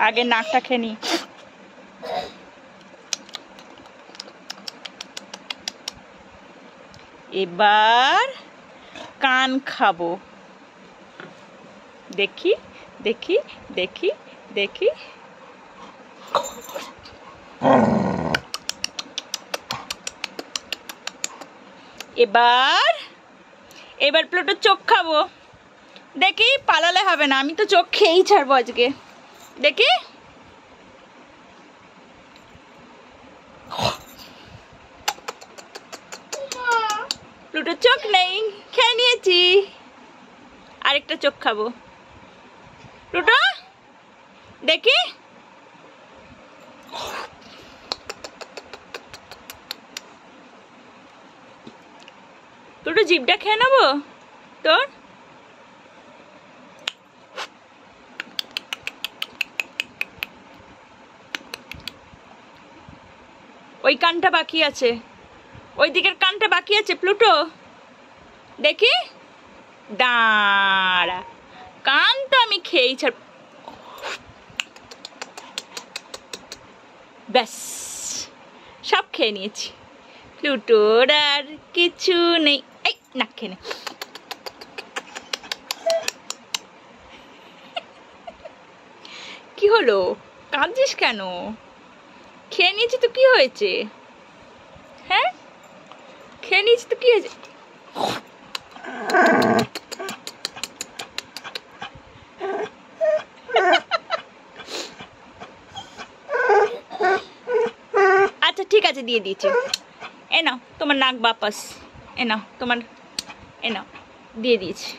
আগে নাকটা খেয়ে নি। এবার কান খাবো। দেখি দেখি দেখি দেখি। এবার প্লুটোর চোখ খাবো। দেখি, পালালে হবে না, আমি তো চোখ খেয়েই ছাড়বো আজকে। দেখি, প্লুটোর চোখ নেই, খেয়ে নিয়েছি। আরেকটা চোখ খাবো। প্লুটো দেখি, প্লুটো জিভটা খেয়ে নেবো তোর। ওই কানটা বাকি আছে, ওই দিকের কানটা বাকি আছে প্লুটো। দেখি, দাঁড়া, কান তো আমি খেয়েই ছাড়ব। ব্যাস, সব খেয়ে নিয়েছি। প্লুটোর আর কিছু নেই। এই না, খেয়ে নে। কি হলো, কাঁদছিস কেন? খেয়ে নিয়েছি তো কি হয়েছে? হ্যাঁ, খেয়ে নিয়েছি তো কি হয়েছে? আচ্ছা ঠিক আছে, দিয়ে দিয়েছি। এ নাও তোমার নাক বাপাস, এ নাও তোমার, এ নাও দিয়ে দিয়েছি।